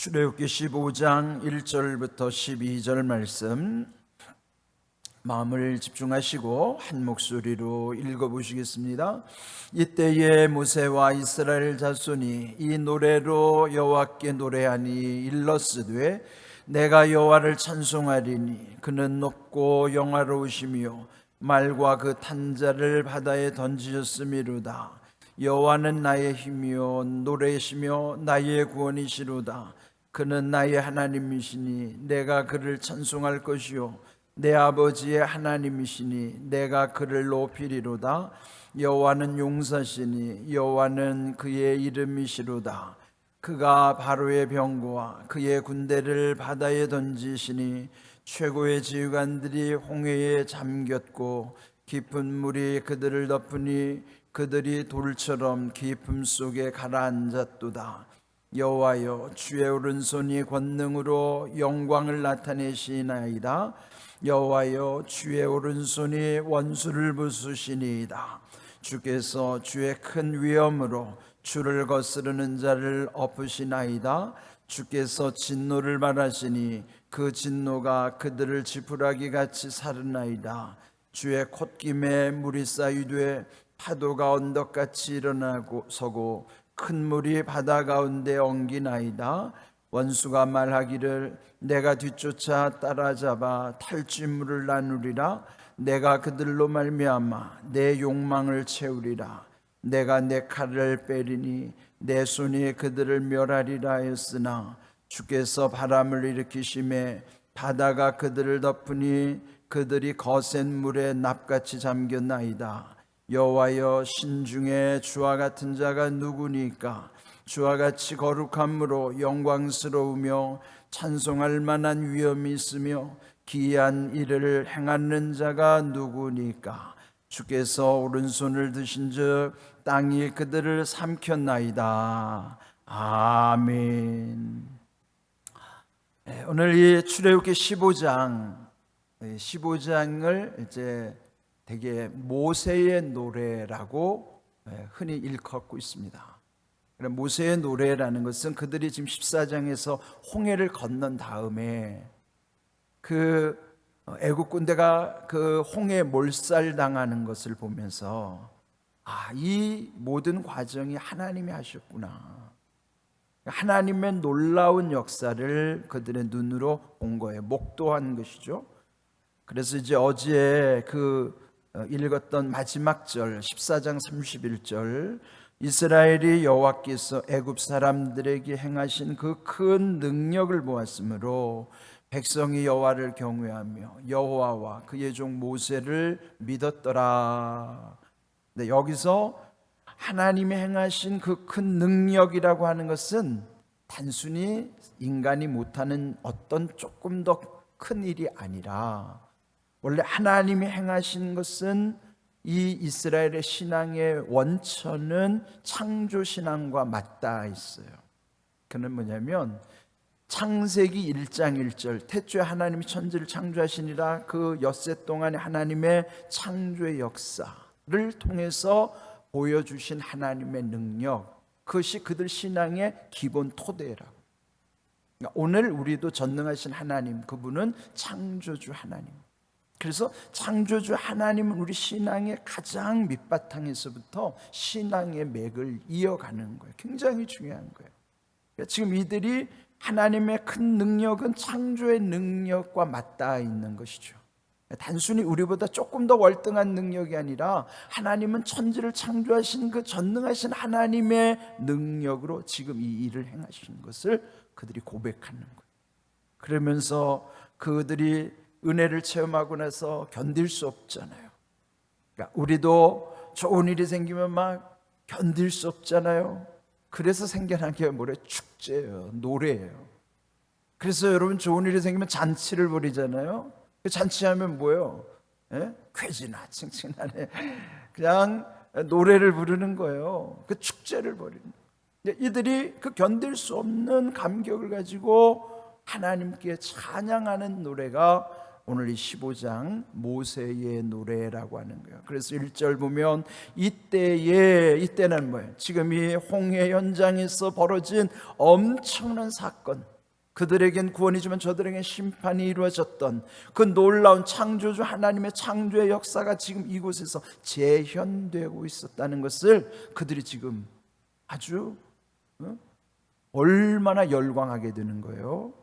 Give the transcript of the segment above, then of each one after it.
출애굽기 15장 1절부터 12절 말씀 마음을 집중하시고 한 목소리로 읽어보시겠습니다. 이때에 모세와 이스라엘 자손이 이 노래로 여호와께 노래하니 일러스되 내가 여호와를 찬송하리니 그는 높고 영화로우시며 말과 그 탄자를 바다에 던지셨음이로다. 여호와는 나의 힘이요 노래시며 나의 구원이시로다. 그는 나의 하나님이시니 내가 그를 찬송할 것이요 내 아버지의 하나님이시니 내가 그를 높이리로다. 여호와는 용사시니 여호와는 그의 이름이시로다. 그가 바로의 병거와 그의 군대를 바다에 던지시니 최고의 지휘관들이 홍해에 잠겼고 깊은 물이 그들을 덮으니 그들이 돌처럼 깊음 속에 가라앉았도다. 여호와여 주의 오른손이 권능으로 영광을 나타내시나이다. 여호와여 주의 오른손이 원수를 부수시니이다. 주께서 주의 큰 위엄으로 주를 거스르는 자를 엎으시나이다. 주께서 진노를 말하시니 그 진노가 그들을 지푸라기 같이 사르나이다. 주의 콧김에 물이 쌓이되 파도가 언덕같이 일어나고 서고 큰 물이 바다 가운데 엉기나이다. 원수가 말하기를 내가 뒤쫓아 따라잡아 탈취물을 나누리라. 내가 그들로 말미암아 내 욕망을 채우리라. 내가 내 칼을 빼리니 내 손이 그들을 멸하리라 하였으나 주께서 바람을 일으키심에 바다가 그들을 덮으니 그들이 거센 물에 납같이 잠겼나이다. 여호와여 신중에 주와 같은 자가 누구니까? 주와 같이 거룩함으로 영광스러우며 찬송할 만한 위엄이 있으며 기이한 일을 행하는 자가 누구니까? 주께서 오른손을 드신즉 땅이 그들을 삼켰나이다. 아멘. 오늘 이 출애굽기 15장을 이제 되게 모세의 노래라고 흔히 일컫고 있습니다. 모세의 노래라는 것은 그들이 지금 14장에서 홍해를 건넌 다음에 그 애국 군대가 그 홍해에 몰살당하는 것을 보면서 이 모든 과정이 하나님이 하셨구나. 하나님의 놀라운 역사를 그들의 눈으로 본 거예요. 목도한 것이죠. 그래서 이제 어제 읽었던 마지막 절 14장 31절 이스라엘이 여호와께서 애굽 사람들에게 행하신 그 큰 능력을 보았으므로 백성이 여호와를 경외하며 여호와와 그의 종 모세를 믿었더라. 네, 여기서 하나님이 행하신 그 큰 능력이라고 하는 것은 단순히 인간이 못하는 어떤 조금 더 큰 일이 아니라 원래 하나님이 행하신 것은 이 이스라엘의 신앙의 원천은 창조신앙과 맞닿아 있어요. 그는 뭐냐면 창세기 1장 1절 태초에 하나님이 천지를 창조하시니라. 그 엿새 동안의 하나님의 창조의 역사를 통해서 보여주신 하나님의 능력, 그것이 그들 신앙의 기본 토대라고. 오늘 우리도 전능하신 하나님, 그분은 창조주 하나님. 그래서 창조주 하나님은 우리 신앙의 가장 밑바탕에서부터 신앙의 맥을 이어가는 거예요. 굉장히 중요한 거예요. 지금 이들이 하나님의 큰 능력은 창조의 능력과 맞닿아 있는 것이죠. 단순히 우리보다 조금 더 월등한 능력이 아니라 하나님은 천지를 창조하신 그 전능하신 하나님의 능력으로 지금 이 일을 행하시는 것을 그들이 고백하는 거예요. 그러면서 그들이 은혜를 체험하고 나서 견딜 수 없잖아요. 그러니까 우리도 좋은 일이 생기면 막 견딜 수 없잖아요. 그래서 생겨난 게 뭐래? 축제예요. 노래예요. 그래서 여러분 좋은 일이 생기면 잔치를 벌이잖아요. 그 잔치하면 뭐예요? 쾌지나 칭칭하네. 그냥 노래를 부르는 거예요. 그 축제를 벌이는 거예요. 이들이 그 견딜 수 없는 감격을 가지고 하나님께 찬양하는 노래가 오늘 이 15장 모세의 노래라고 하는 거예요. 그래서 1절 보면 이때는 뭐예요? 지금 이 홍해 현장에서 벌어진 엄청난 사건, 그들에겐 구원이지만 저들에겐 심판이 이루어졌던 그 놀라운 창조주 하나님의 창조의 역사가 지금 이곳에서 재현되고 있었다는 것을 그들이 지금 아주 얼마나 열광하게 되는 거예요.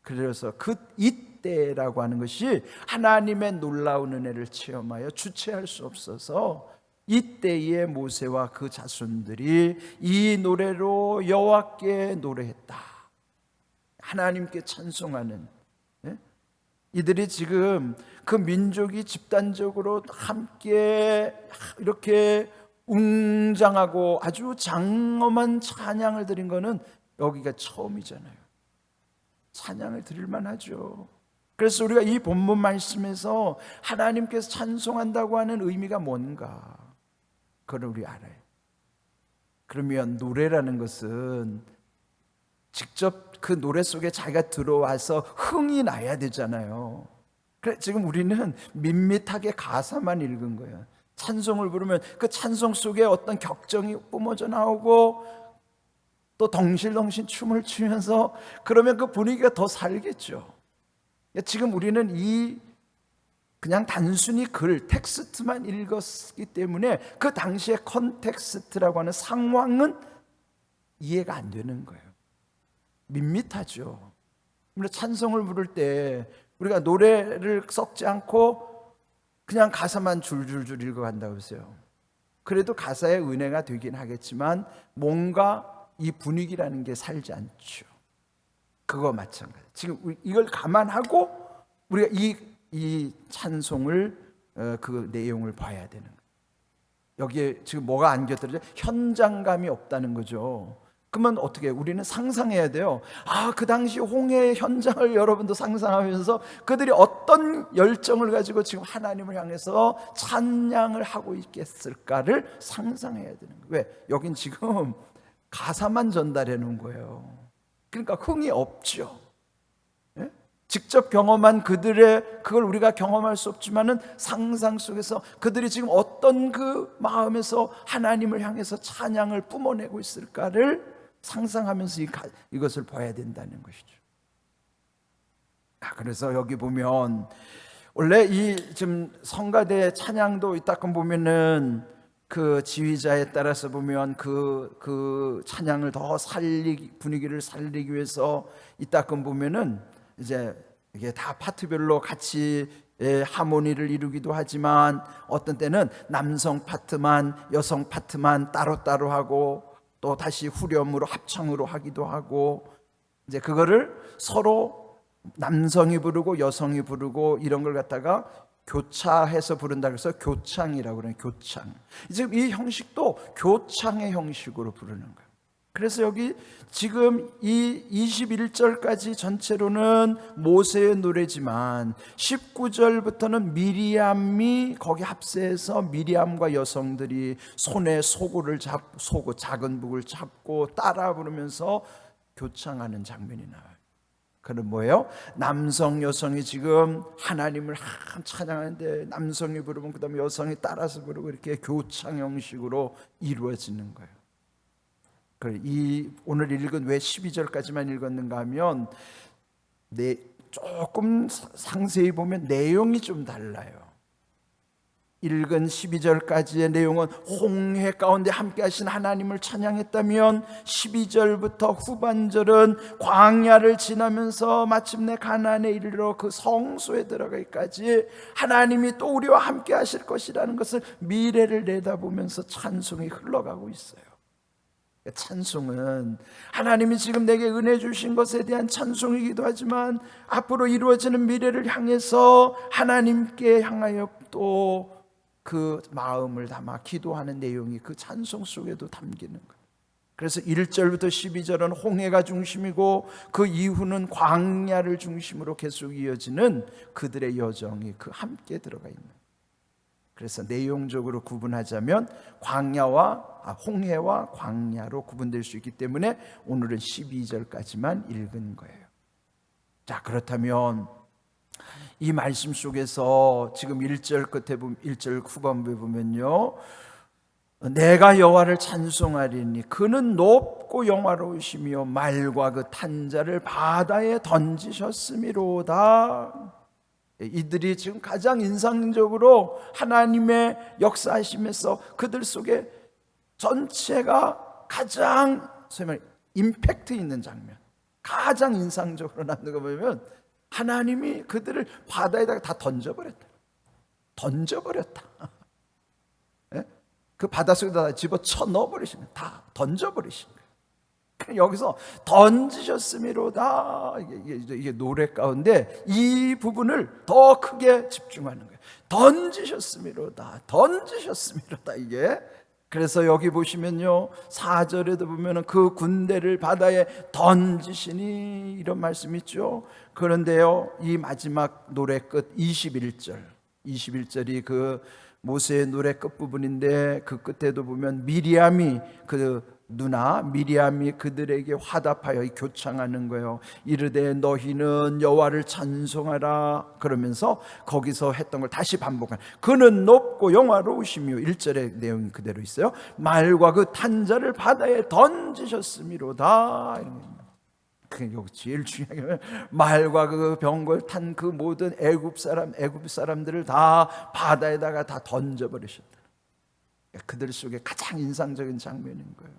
그래서 이때라고 하는 것이 하나님의 놀라운 은혜를 체험하여 주체할 수 없어서 이때의 모세와 그 자손들이 이 노래로 여호와께 노래했다, 하나님께 찬송하는, 이들이 지금 그 민족이 집단적으로 함께 이렇게 웅장하고 아주 장엄한 찬양을 드린 것은 여기가 처음이잖아요. 찬양을 드릴 만하죠. 그래서 우리가 이 본문 말씀에서 하나님께서 찬송한다고 하는 의미가 뭔가, 그걸 우리 알아요. 그러면 노래라는 것은 직접 그 노래 속에 자기가 들어와서 흥이 나야 되잖아요. 그래, 지금 우리는 밋밋하게 가사만 읽은 거예요. 찬송을 부르면 그 찬송 속에 어떤 격정이 뿜어져 나오고 또 덩실덩실 춤을 추면서 그러면 그 분위기가 더 살겠죠. 지금 우리는 그냥 단순히 텍스트만 읽었기 때문에 그 당시의 컨텍스트라고 하는 상황은 이해가 안 되는 거예요. 밋밋하죠. 우리가 찬송을 부를 때 우리가 노래를 섞지 않고 그냥 가사만 줄줄줄 읽어간다고 했어요. 그래도 가사의 은혜가 되긴 하겠지만 뭔가 이 분위기라는 게 살지 않죠. 그거 마찬가지. 지금 이걸 감안하고 우리가 이 찬송을 그 내용을 봐야 되는 거예요. 여기에 지금 뭐가 안 곁들여져? 현장감이 없다는 거죠. 그러면 어떻게 해요? 우리는 상상해야 돼요. 그 당시 홍해의 현장을 여러분도 상상하면서 그들이 어떤 열정을 가지고 지금 하나님을 향해서 찬양을 하고 있겠을까를 상상해야 되는 거예요. 왜? 여긴 지금 가사만 전달해 놓은 거예요. 그러니까 흥이 없죠. 예? 직접 경험한 그걸 우리가 경험할 수 없지만은 상상 속에서 그들이 지금 어떤 그 마음에서 하나님을 향해서 찬양을 뿜어내고 있을까를 상상하면서 이것을 봐야 된다는 것이죠. 그래서 여기 보면 원래 지금 성가대 찬양도 이따금 보면은 그 지휘자에 따라서 보면 그 찬양을 더 분위기를 살리기 위해서 이따금 보면은 이제 이게 다 파트별로 같이 하모니를 이루기도 하지만 어떤 때는 남성 파트만 여성 파트만 따로따로 하고 또 다시 후렴으로 합창으로 하기도 하고 이제 그거를 서로 남성이 부르고 여성이 부르고 이런 걸 갖다가 교차해서 부른다 그래서 교창이라고 그래요. 교창. 지금 이 형식도 교창의 형식으로 부르는 거예요. 그래서 여기 지금 이 21절까지 전체로는 모세의 노래지만 19절부터는 미리암이 거기 합세해서 미리암과 여성들이 손에 소구를 잡고 작은 북을 잡고 따라 부르면서 교창하는 장면이 나와요. 그는 뭐예요? 남성 여성이 지금 하나님을 찬양하는데 남성이 부르면 그 다음에 여성이 따라서 부르고 이렇게 교창 형식으로 이루어지는 거예요. 오늘 읽은 왜 12절까지만 읽었는가 하면 조금 상세히 보면 내용이 좀 달라요. 읽은 12절까지의 내용은 홍해 가운데 함께 하신 하나님을 찬양했다면 12절부터 후반절은 광야를 지나면서 마침내 가나안에 이르러 그 성소에 들어가기까지 하나님이 또 우리와 함께 하실 것이라는 것을 미래를 내다보면서 찬송이 흘러가고 있어요. 찬송은 하나님이 지금 내게 은혜 주신 것에 대한 찬송이기도 하지만 앞으로 이루어지는 미래를 향해서 하나님께 향하여 또 그 마음을 담아 기도하는 내용이 그 찬송 속에도 담기는 거예요. 그래서 1절부터 12절은 홍해가 중심이고 그 이후는 광야를 중심으로 계속 이어지는 그들의 여정이 그 함께 들어가 있는 거예요. 그래서 내용적으로 구분하자면 홍해와 광야로 구분될 수 있기 때문에 오늘은 12절까지만 읽은 거예요. 자, 그렇다면 이 말씀 속에서 지금 1절 끝에 보면 1절 후반부에 보면요, 내가 여호와를 찬송하리니 그는 높고 영화로우시며 말과 그 탄자를 바다에 던지셨음이로다. 이들이 지금 가장 인상적으로 하나님의 역사하심에서 그들 속에 전체가 가장 임팩트 있는 장면, 가장 인상적으로 남는 거 보면 하나님이 그들을 바다에다가 다 던져버렸다. 그 바닷속에다 다 집어쳐 넣어버리신 거예요. 다 던져버리신 거예요. 여기서 던지셨음이로다, 이게 노래 가운데 이 부분을 더 크게 집중하는 거예요. 던지셨음이로다, 던지셨음이로다. 이게 그래서 여기 보시면요, 4절에도 보면은 그 군대를 바다에 던지시니 이런 말씀 있죠. 그런데요, 이 마지막 노래 끝 21절이 그 모세의 노래 끝부분인데, 그 끝에도 보면 미리암이 그 누나 미리암이 그들에게 화답하여 교창하는 거예요. 이르되 너희는 여호와를 찬송하라. 그러면서 거기서 했던 걸 다시 반복하는, 그는 높고 영화로우시며 1절의 내용이 그대로 있어요. 말과 그 탄자를 바다에 던지셨음이로다. 그게 여기 제일 중요한 게, 말과 그 병걸 탄 그 모든 애굽 사람들을 다 바다에다가 다 던져버리셨다. 그들 속에 가장 인상적인 장면인 거예요.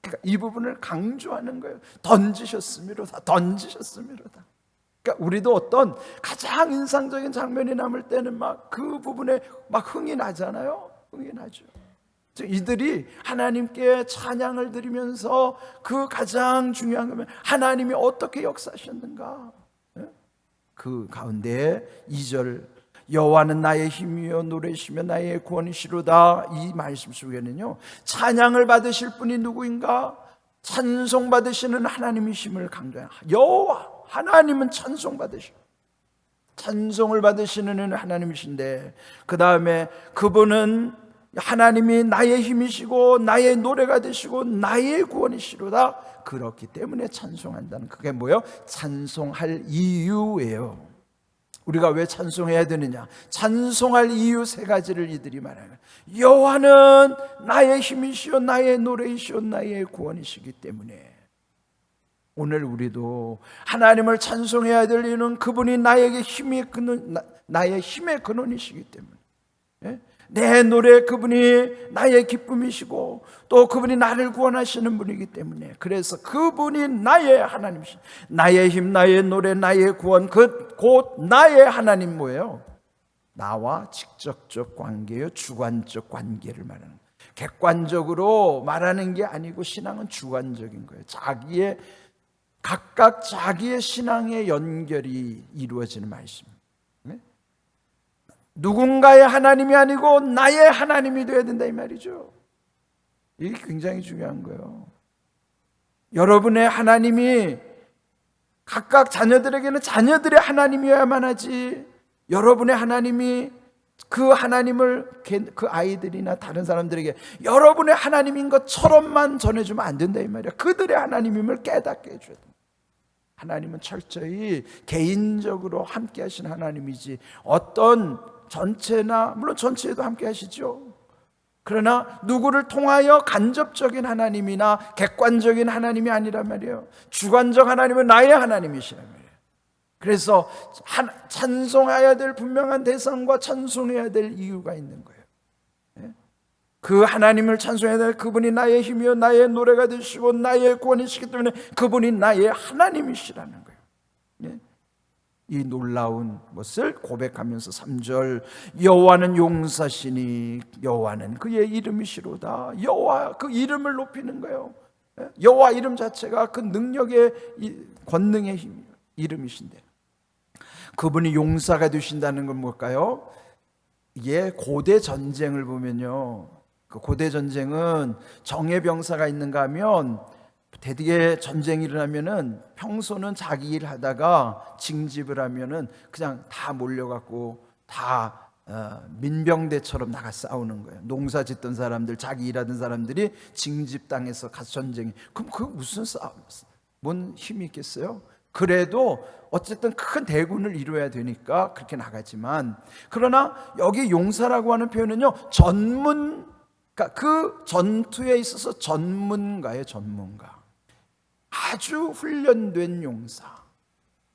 그러니까 이 부분을 강조하는 거예요. 던지셨음이로다, 던지셨음이로다. 그러니까 우리도 어떤 가장 인상적인 장면이 남을 때는 막 그 부분에 막 흥이 나잖아요. 흥이 나죠. 이들이 하나님께 찬양을 드리면서 그 가장 중요한 거면 하나님이 어떻게 역사하셨는가. 그 가운데 2절, 여호와는 나의 힘이요 노래시며 나의 구원이시로다. 이 말씀 속에는요, 찬양을 받으실 분이 누구인가? 찬송 받으시는 하나님이심을 강조해요. 여호와 하나님은 찬송 받으시고, 찬송을 받으시는 하나님이신데, 그 다음에 그분은 하나님이 나의 힘이시고 나의 노래가 되시고 나의 구원이시로다. 그렇기 때문에 찬송한다는, 그게 뭐예요? 찬송할 이유예요. 우리가 왜 찬송해야 되느냐? 찬송할 이유 3가지를 이들이 말하는 거예요. 여호와는 나의 힘이시오 나의 노래이시오 나의 구원이시기 때문에. 오늘 우리도 하나님을 찬송해야 될 이유는 그분이 나에게 나의 힘의 근원이시기 때문에. 내 노래, 그분이 나의 기쁨이시고 또 그분이 나를 구원하시는 분이기 때문에, 그래서 그분이 나의 하나님이시, 나의 힘, 나의 노래, 나의 구원, 곧 나의 하나님. 뭐예요? 나와 직접적 관계요, 주관적 관계를 말하는 거예요. 객관적으로 말하는 게 아니고 신앙은 주관적인 거예요. 각각 자기의 신앙의 연결이 이루어지는 말씀입니다. 누군가의 하나님이 아니고 나의 하나님이 되어야 된다, 이 말이죠. 이게 굉장히 중요한 거예요. 여러분의 하나님이 각각 자녀들에게는 자녀들의 하나님이어야만 하지, 여러분의 하나님이 그 하나님을 그 아이들이나 다른 사람들에게 여러분의 하나님인 것처럼만 전해주면 안 된다, 이 말이야. 그들의 하나님임을 깨닫게 해줘야 돼. 하나님은 철저히 개인적으로 함께 하신 하나님이지, 어떤 전체나, 물론 전체에도 함께 하시죠. 그러나 누구를 통하여 간접적인 하나님이나 객관적인 하나님이 아니란 말이에요. 주관적 하나님은 나의 하나님이시란 말이에요. 그래서 찬송해야 될 분명한 대상과 찬송해야 될 이유가 있는 거예요. 그 하나님을 찬송해야 될 그분이 나의 힘이요 나의 노래가 되시고 나의 구원이시기 때문에 그분이 나의 하나님이시라는 거예요. 이 놀라운 것을 고백하면서 3절, 여호와는 용사시니 여호와는 그의 이름이시로다. 여호와, 그 이름을 높이는 거예요. 여호와 이름 자체가 그 능력의, 권능의 힘, 이름이신데, 그분이 용사가 되신다는 건 뭘까요? 이게 고대 전쟁을 보면요, 그 고대 전쟁은 정예병사가 있는가 하면, 대개 전쟁이 일어나면은 평소는 자기 일 하다가 징집을 하면은 그냥 다 몰려갖고 다 민병대처럼 나가 싸우는 거예요. 농사 짓던 사람들, 자기 일하던 사람들이 징집당해서 가서 전쟁이. 그럼 그 무슨 싸움, 뭔 힘이 있겠어요? 그래도 어쨌든 큰 대군을 이루어야 되니까 그렇게 나가지만, 그러나 여기 용사라고 하는 표현은요, 그러니까 그 전투에 있어서 전문가예요. 전문가, 아주 훈련된 용사.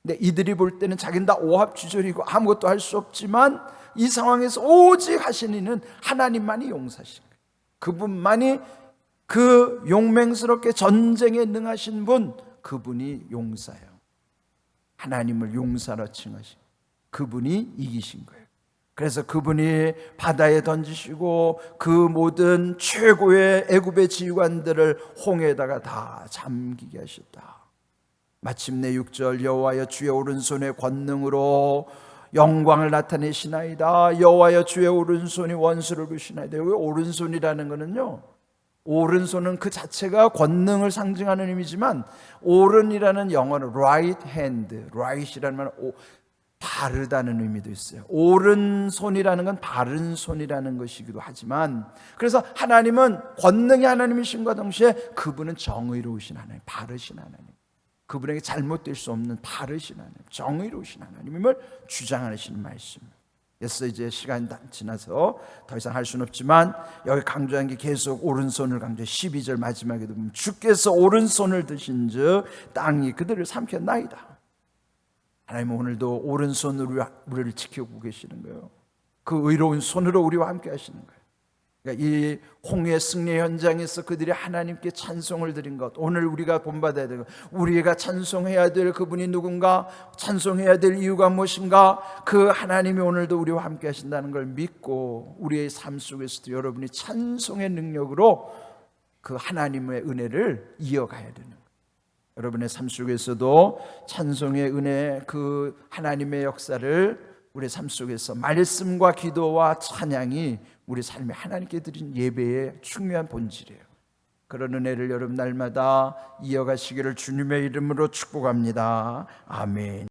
근데 이들이 볼 때는 자기는 다 오합지졸이고 아무것도 할 수 없지만, 이 상황에서 오직 하시는 이는 하나님만이 용사신 거예요. 그분만이, 그 용맹스럽게 전쟁에 능하신 분, 그분이 용사예요. 하나님을 용사로 칭하신 그분이 이기신 거예요. 그래서 그분이 바다에 던지시고 그 모든 최고의 애굽의 지휘관들을 홍해에다가 다 잠기게 하셨다. 마침내 6절, 여호와여 주의 오른손의 권능으로 영광을 나타내시나이다. 여호와여 주의 오른손이 원수를 부시나이다. 여기 오른손이라는 거는요, 오른손은 그 자체가 권능을 상징하는 의미지만, 오른이라는 영어는 right hand, right이라는 말은 바르다는 의미도 있어요. 오른손이라는 건 바른 손이라는 것이기도 하지만, 그래서 하나님은 권능이 하나님이신과 동시에 그분은 정의로우신 하나님, 바르신 하나님, 그분에게 잘못될 수 없는 바르신 하나님, 정의로우신 하나님임을 주장하시는 말씀입니다. 그래서 이제 시간이 지나서 더 이상 할 수는 없지만, 여기 강조한 게 계속 오른손을 강조해. 12절 마지막에도 보면 주께서 오른손을 드신 즉 땅이 그들을 삼켰나이다. 하나님은 오늘도 오른손으로 우리를 지켜보고 계시는 거예요. 그 의로운 손으로 우리와 함께 하시는 거예요. 그러니까 이 홍해 승리 현장에서 그들이 하나님께 찬송을 드린 것, 오늘 우리가 본받아야 되는 것, 우리가 찬송해야 될 그분이 누군가, 찬송해야 될 이유가 무엇인가, 그 하나님이 오늘도 우리와 함께 하신다는 걸 믿고 우리의 삶 속에서도 여러분이 찬송의 능력으로 그 하나님의 은혜를 이어가야 되는 거예요. 여러분의 삶 속에서도 찬송의 은혜, 그 하나님의 역사를 우리 삶 속에서 말씀과 기도와 찬양이 우리 삶에 하나님께 드린 예배의 중요한 본질이에요. 그런 은혜를 여러분 날마다 이어가시기를 주님의 이름으로 축복합니다. 아멘.